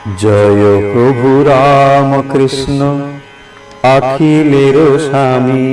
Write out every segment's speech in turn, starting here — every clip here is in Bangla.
জয় প্রভু রাম কৃষ্ণ অখিলের স্বামী,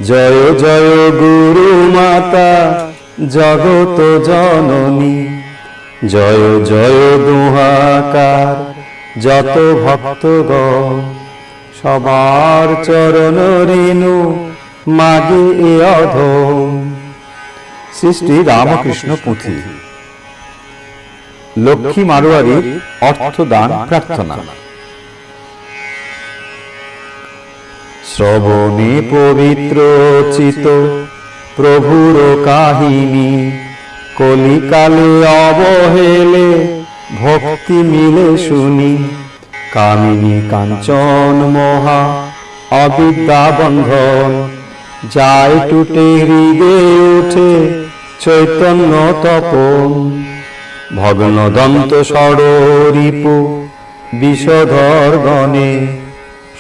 জয় জয় গুরু মাতা জগত জননী, জয় জয় দুহাকার যত ভক্তগণ, সবার চরণ রেণু মাগে এ অধম। শ্রী শ্রী রামকৃষ্ণ পুঁথি। লক্ষ্মী মারোয়ারির অর্থদান প্রার্থনা। শ্রবণে পবিত্র চিত প্রভুর কাহিনী, কলিকালে অবহেলে ভক্তি মিলে শুনি। কামিনী কাঞ্চন মহা অবিদ্যা বন্ধন, যায় টুটে হৃদে উঠে চৈতন্য তপন। ভগ্ন দন্ত ষড়রিপু বিষধর গণে,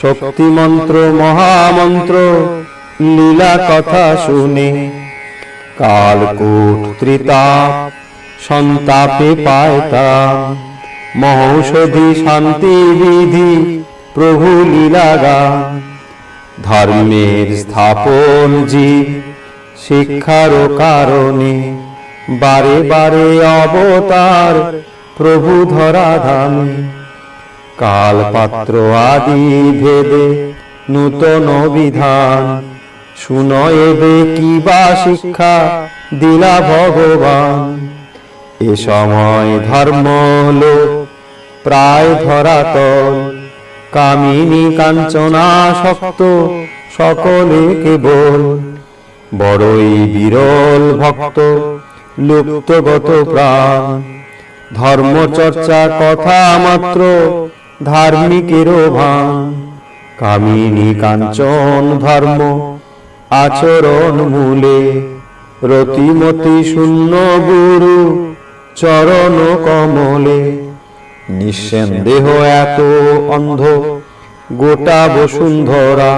শক্তি মন্ত্র মহামন্ত্র লীলা কথা শুনে। কালকূট ত্রিতাপ সন্তাপে পায় তা, মহৌষধি শান্তি বিধি প্রভু লীলা গান। ধর্মের স্থাপন জীব শিক্ষার কারণে, বারে বারে অবতার প্রভু ধরাধামে। কালপাত্র আদি ভেদে নূতন বিধান, শুনয়েবে কিবা শিক্ষা দিলা ভগবান। এ সময় ধর্ম লোক প্রায় ধরাতল, কামিনী কাঞ্চনাসক্ত সকলে কেবল। বড়ই বিরল ভক্ত লুপ্তগত প্রাণ, ধর্মচর্চা কথা মাত্র ধার্মিকের ভান। কামিনী কাঞ্চন ধর্ম আচরণ মূলে, রতিমতি শূন্য গুরু চরণ কমলে। নিঃসন্দেহ এত অন্ধ গোটা বসুন্ধরা,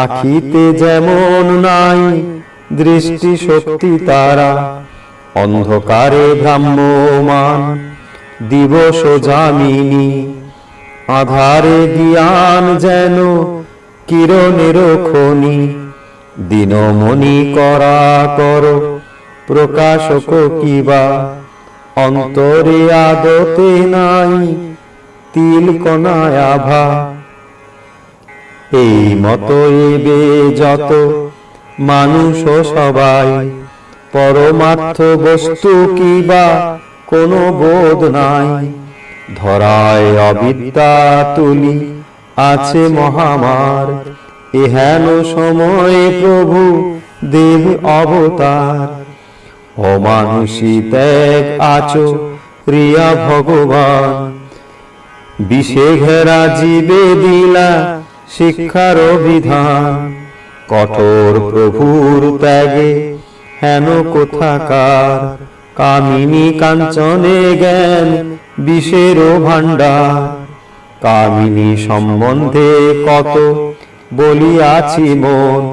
আখিতে যেমন নাই দৃষ্টি শক্তি তারা। অন্ধকারে ভ্রাম্যমান দিবস যামিনী, আধারে জ্ঞান যেন কিরণের খনি। দিনমণি করা কর প্রকাশক কিবা, অন্তরে আদতে নাই তিল কণায় আভা। এই মতো এবে যত মানুষ সবাই, পরমার্থ বস্তু কিবা কোনো বোধ নাই। ধরায় অবিদ্যা তুলি আছে মহামার, এহেন সময়ে প্রভু দেব অবতার। অমানুষী ত্যাগ আচো রিয়া ভগবান, বিষে ঘেরা জীবে দিলা শিক্ষার বিধান। কঠোর প্রভুর ত্যাগে হেন কোথাকার, কামিনী কাঞ্চনে জ্ঞান বিষের ভাণ্ডার। কামিনী সম্বন্ধে কত বলিয়াছি মন,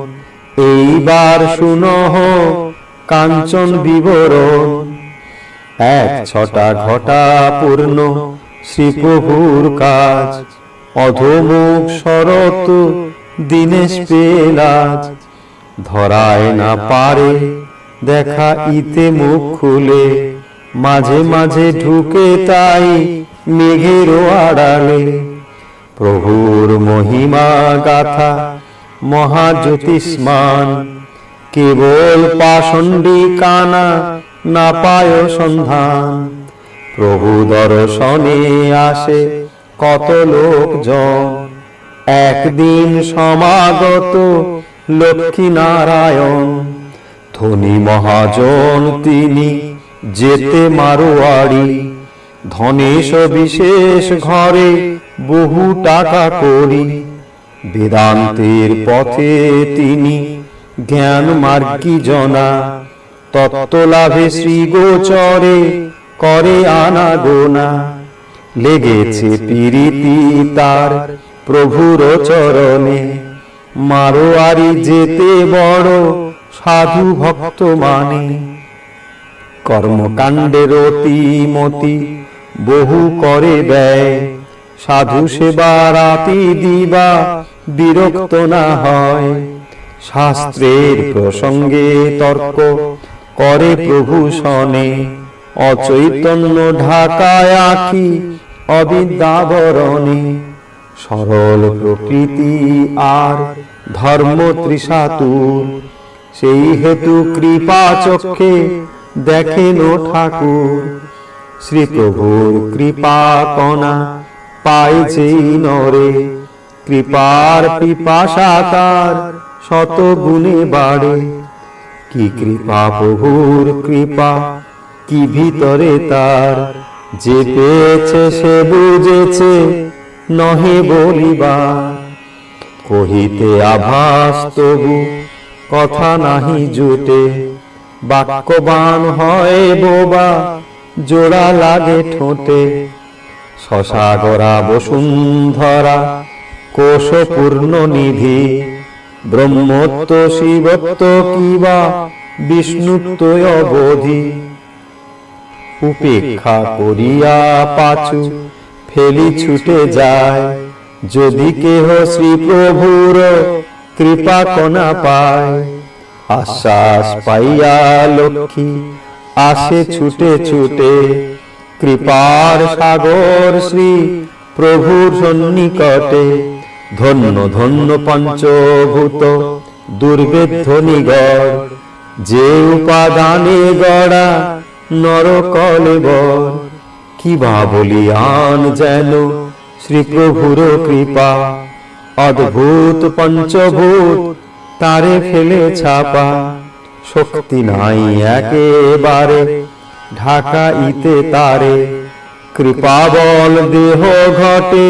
এইবার শুনহ কাঞ্চন বিবরণ। এক ছটা ঘটা পূর্ণ শ্রীপ্রভুর কাজ, অধমুখ শরৎ দীনেশ পেলাজ। ধরায় না পারে দেখা ইতে মুখ খুলে, মাঝে মাঝে ঢুকে তাই মেঘের আড়ালে। প্রভুর মহিমা গাথা মহাজ্যোতিষ্মান, কেবল পাষণ্ডী কানা না পায় সন্ধান। প্রভু দর্শনে আসে কত লোকজন, একদিন সমাগত লক্ষ্মী নারায়ণ। ধনী মহাজন তিনি যেতে মারোয়ারি, ধনেশ বিশেষ ঘরে বহু টাকা করি। বেদান্তের পথে তিনি জ্ঞান মার্গী জনা, তত্ত্ব লাভে শ্রী গোচরে করে আনাগোনা। লেগেছে প্রীতি তার প্রভুর চরণে, মারোয়ারি যেতে বড় সাধু ভক্ত মানে। কর্মকাণ্ডের অতিমতি বহু করে ব্যয়, সাধু সেবা রাতি দিবা বিরক্ত না হয়। শাস্ত্রের প্রসঙ্গে তর্ক করে প্রভু শনে, অচৈতন্য ঢাকায় আঁকি অবিদ্যাবরণে। সরল প্রকৃতি আর ধর্ম তৃষাতুর, সেই হেতু কৃপা চক্ষে দেখেন ঠাকুর। শ্রী প্রভুর কৃপা কণা পাইছেই নরে, কৃপার পিপাসা তার শত গুণে বাড়ে। কি কৃপা প্রভুর কৃপা, কি ভিতরে তার, যে পেয়েছে সে বুঝেছে নহে বলিবার। কহিতে আভাস তবু কথা নাহি জুটে, বাক্যবান হয় বোবা জোড়া লাগে ঠোঁটে। শশাগরা বসুন্ধরা কোশ পূর্ণ নিধি, ব্রহ্মত্ব শিবত্ব কিবা বিষ্ণুত্ব অবধি। উপেক্ষা করিয়া পাছু ফেলি ছুটে যায়, যদি কেহ শ্রী প্রভুর কৃপা কণা পায়। আশ্বাস পাইয়া লক্ষ্মী আসে ছুটে ছুটে, কৃপার সাগর শ্রী প্রভুর সন্নিকটে। ধন্য ধন্য পঞ্চভূত দুর্বেদ্য নিগড়, যে উপাদানে গড়া নরকলেবর। কিবা বলিয়ান যেন শ্রী প্রভুর কৃপা, অদ্ভুত পঞ্চভূত তারে ফেলে ছাপা। শক্তি নাই একেবারে ঢাকাইতে তারে, কৃপা বল দেহ ঘটে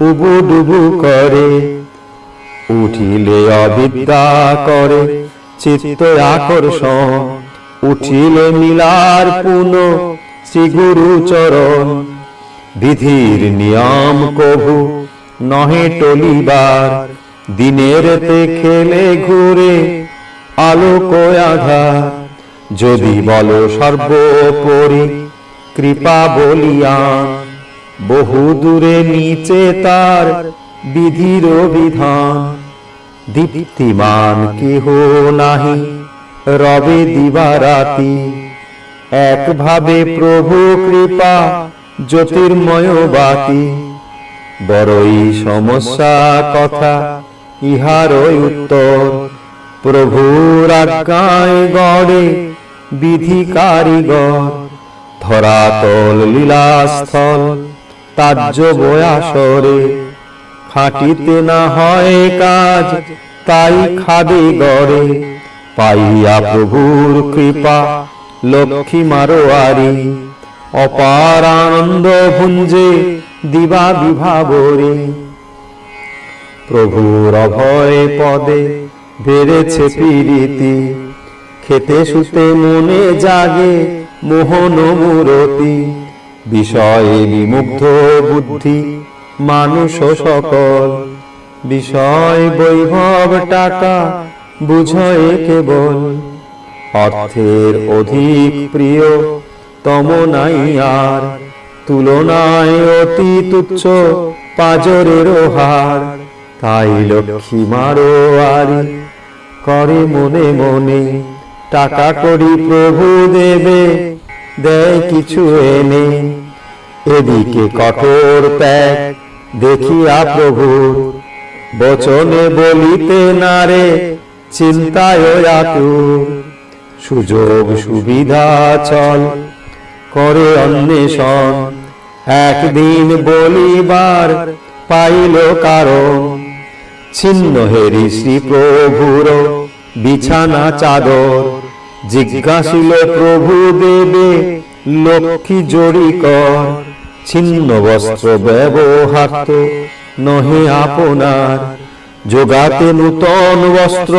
উবুডুবু করে। উঠিলে অবিদ্যা করে চিত্ত আকর্ষণ, উঠিলে মিলার পুন শ্রী গুরু চরণ। বিধির নিয়ম কভু নহে টলিবার, দিনের তে খেলে ঘুরে আলোক আধার। যদি বলো সর্বোপরি কৃপা বলিয়ান, বহু দূরে নিচে তার বিধির বিধান। দীপ্তিমান কেহ নাহি রবে দিবারাতি, একভাবে প্রভু কৃপা জ্যোতির্ময় বাতি। বড়ই সমস্যা কথা ইহারই উত্তর, প্রভুর আজ্ঞায় গড়ে বিধি কারিগর। ধরাতল লীলাস্থল তাজ্য বয়াসরে, খাটিতে না হয় কাজ তাই খাদে গড়ে। পাইয়া প্রভুর কৃপা লক্ষ্মী মারোয়ারি, অপার আনন্দ ভুঞ্জে দিবা বিভাবরে। প্রভুর অভয় পদে বেড়েছে প্রীতি, খেতে শুতে মনে জাগে মোহন মূরতি। বিষয়ে বিমুগ্ধ বুদ্ধি মানুষ সকল, বিষয় বৈভব টাকা বুঝয় কেবল। অর্থের অধিক প্রিয় তম নাই আর, তুলনায় অতি তুচ্ছ পাজরের হার। তাই লক্ষ্মী মারোয়ারি করে মনে মনে, টাকা করি প্রভু দেবে দেয় কিছু এনে। এদিকে কঠোর ত্যাগ দেখিয়া প্রভুর, বচনে বলিতে নারে চিন্তায় আতুর। সুযোগ সুবিধা চল করে অন্বেষণ, একদিন বলিবার পাইল কারণ। ছিন্ন হেরি শ্রী প্রভুর বিছানা চাদর, জিজ্ঞাসিল প্রভু দেবে লক্ষ্মী জড়ি কর। ছিন্ন বস্ত্র ব্যবহার নহে আপনার, যোগাতে নূতন বস্ত্র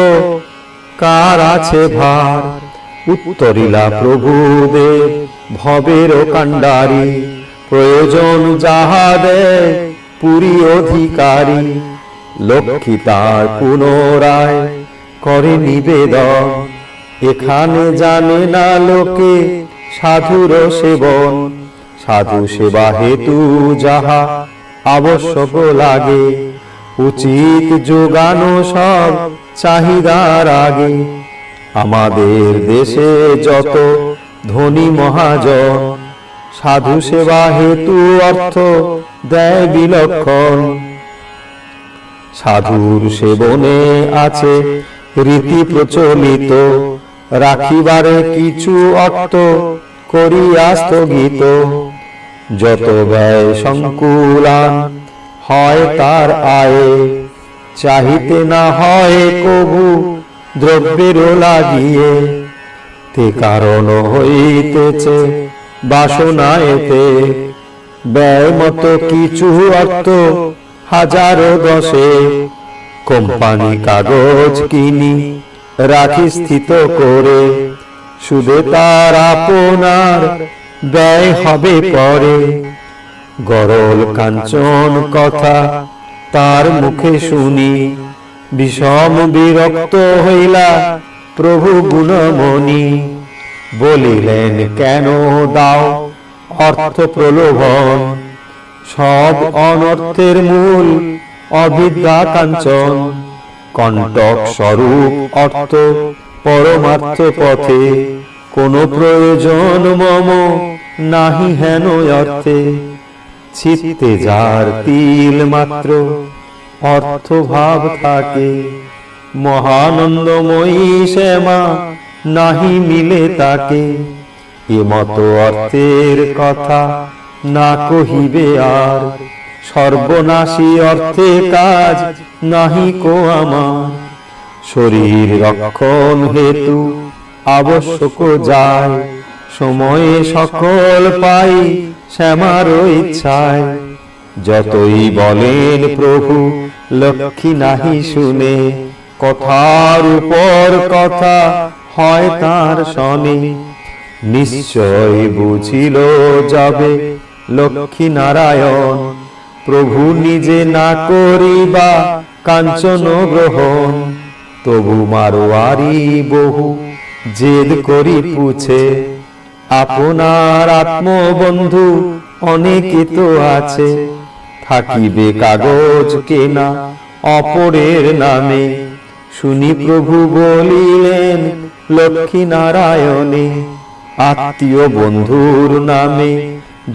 কার আছে ভার। উত্তরিলা প্রভুদেব ভবের কাণ্ডারি, প্রয়োজন যাহা দেয় পুরী অধিকারী। লক্ষ্মী তার পুনরায় করে নিবেদন, এখানে জানে না লোকে সাধুর সেবন। সাধু সেবা হেতু যাহা আবশ্যক লাগে, উচিত যোগানো সব চাহিদার আগে। আমাদের দেশে যত ধনী মহাজন, সাধু সেবা হেতু অর্থ দেয় বিলক্ষণ। সাধুর সেবনে আছে রীতি প্রচলিত, রাখিবারে কিছু অর্থ করিয়া স্থগিত। যত ব্যয় সংকুলান হয় তার আয়ে, চাহিতে না হয় কবু দ্রব্যেরও লাগিয়ে। তে কারণ হইতেছে বাসনা এতে, ব্যয় মতো কিছু অর্থ হাজারো দশে। কোম্পানি কাগজ কিনি রাখি স্থিত করে, সুদে তার আপনার ব্যয় হবে পরে। গরল কাঞ্চন কথা তার মুখে শুনি, বিষম বিরক্ত হইলা প্রভু গুণমণি। বলিলেন কেন দাও অর্থ প্রলোভন, সব অনর্থের মূল অবিদ্যা কাঞ্চন। কণ্টক স্বরূপ অর্থ পরমার্থ পথে, কোন প্রয়োজন মম নাহি হেন অর্থে। চিত্তে যার তিল মাত্র অর্থ ভাব থাকে, মহানন্দময়ী শ্যামা নাহি মিলে তাকে। এমত অর্থের কথা না কহিবে আর, সর্বনাশী অর্থে কাজ নাহি কো আমার। শরীর রক্ষণ হেতু আবশ্যক যায়, সময়ে সকল পাই শ্যামার ইচ্ছায়। যতই বলেন প্রভু লক্ষ্মী নাহি শুনে, কথার উপর কথা হয় তার শনে। নিশ্চয় বুঝিল যাবে লক্ষ্মী নারায়ণ, প্রভু নিজে না করিবা কাঞ্চন গ্রহণ। তবু মারোয়ারি বহু জেদ করি পুছে, আপনার আত্মবন্ধু অনেকে তো আছে। থাকিবে কাগজ কেনা অপরের নামে, শুনি প্রভু বলিলেন লক্ষ্মী নারায়ণে। আত্মীয় বন্ধুর নামে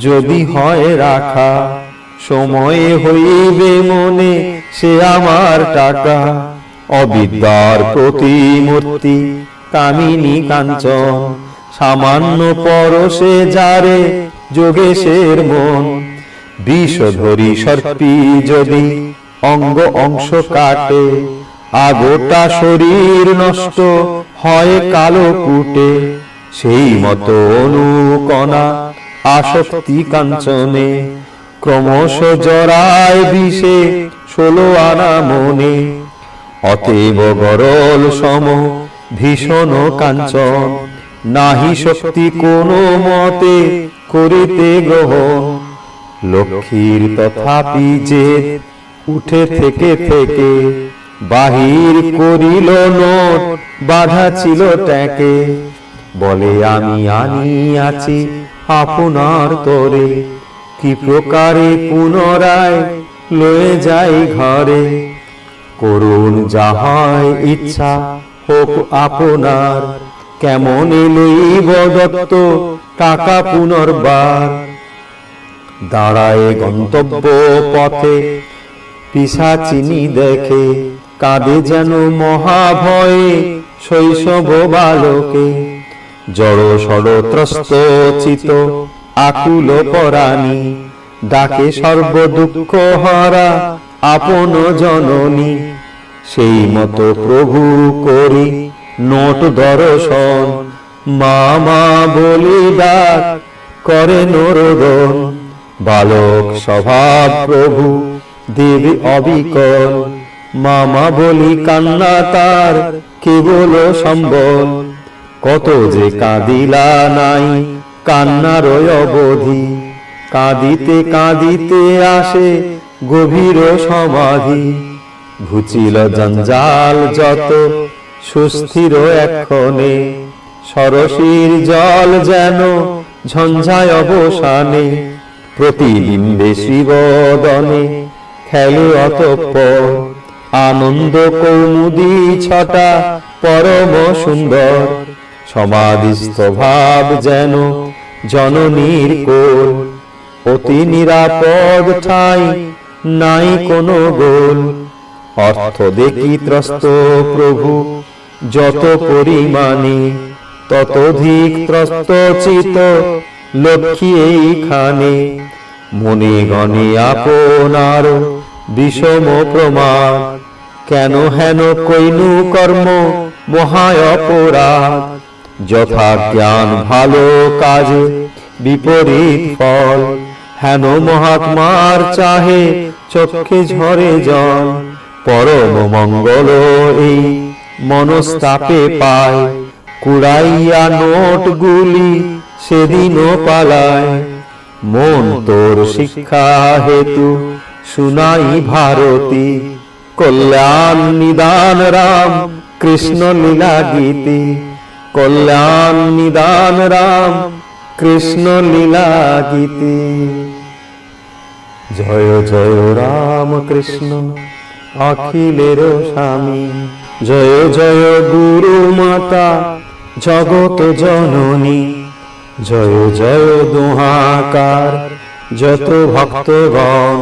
যদি হয় রাখা, সময়ে হইবে মনে সে আমার টাকা। অবিদ্যার প্রতিমূর্তি কামিনী কাঞ্চন, সামান্য পরশে যারে যোগেশের মন। বিষধরী সর্পী যদি অঙ্গ অংশ কাটে, আগোটা শরীর নষ্ট হয় কালো কুটে। সেই মতো অনুকণা আসক্তি কাঞ্চনে, ক্রমশ জরায় বিষে 16 আনা মনে। অতএব গরল সম ভীষণ কাঞ্চন, নাহি শক্তি কোনো মতে করিতে গ্রহণ। লক্ষ্মীর তথাপি যে উঠে থেকে থেকে, বাহির করিল নোট বাধা ছিল ট্যাকে। বলে আমি আনিয়াছি আপনার তরে, কি প্রকারে পুনরায় লয়ে যাই ঘরে। করুন যাহাই ইচ্ছা হোক আপনার, কেমনে লইব দত্ত টাকা পুনর্বার। দাঁড়ায় গন্তব্য পথে পিশাচিনী দেখে, কাঁদে যেন মহাভয়ে শৈশব বালকে। জড় ষড়ত্রস্ত চিত আকুল পরাণী, ডাকে সর্ব দুঃখ হরা আপন জননী। সেই মতো প্রভু করি নোট দর্শন, মা মা বলি ডাক করে নরদন। বালক স্বভাব প্রভু দেবী অবিকল, মামা বলি কান্না তার কেবল সম্বল। কত যে কাঁদিলা নাই কান্নার অবধি, কাঁদিতে কাঁদিতে আসে গভীর সমাধি। ঘুচিল জঞ্জাল যত সুস্থির এক্ষণে, সরসীর জল যেন ঝঞ্ঝায় অবসানে, প্রতিবিম্বে শিবদনে খেলে অতঃপর, আনন্দ কৌমুদী ছটা পরম সুন্দর, সমাধিস্থ ভাব যেন জননীর কোল, অতি নিরাপদ ঠাই নাই কোনো গোল। অর্থ দেখি ত্রস্ত প্রভু যত পরিমাণে, ততোধিক ত্রস্ত চিত লক্ষ্মী এইখানে। মনে গণে আপনার বিষম প্রমাদ, কেন হেন কইনু কর্ম মহা অপরাধ। যথা জ্ঞান ভালো কাজে বিপরীত ফল, হেন মহাত্মার চাহে চক্ষে ঝরে জল। পরম মঙ্গল এই মনস্তাপে পায়, কুড়াইয়া নোটগুলি সেদিনও পালায়। মন তোর শিক্ষা হেতু শুনাই ভারতী, কল্যাণ নিদান রাম কৃষ্ণ লীলা গীতি। কল্যাণ নিদান রাম কৃষ্ণ লীলা গীতি। জয় জয় রাম কৃষ্ণ অখিলের স্বামী, জয় জয় গুরু মাতা জগত জননী। জয় জয় দোহাকার যত ভক্তগণ,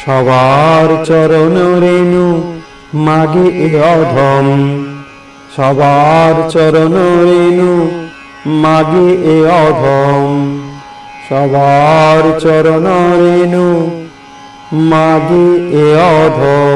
সবার চরণ রেণু মাগে এ অধম। সবার চরণ রেণু মাগে এ অধম। সবার চরণ রেণু মাগে এ অধম।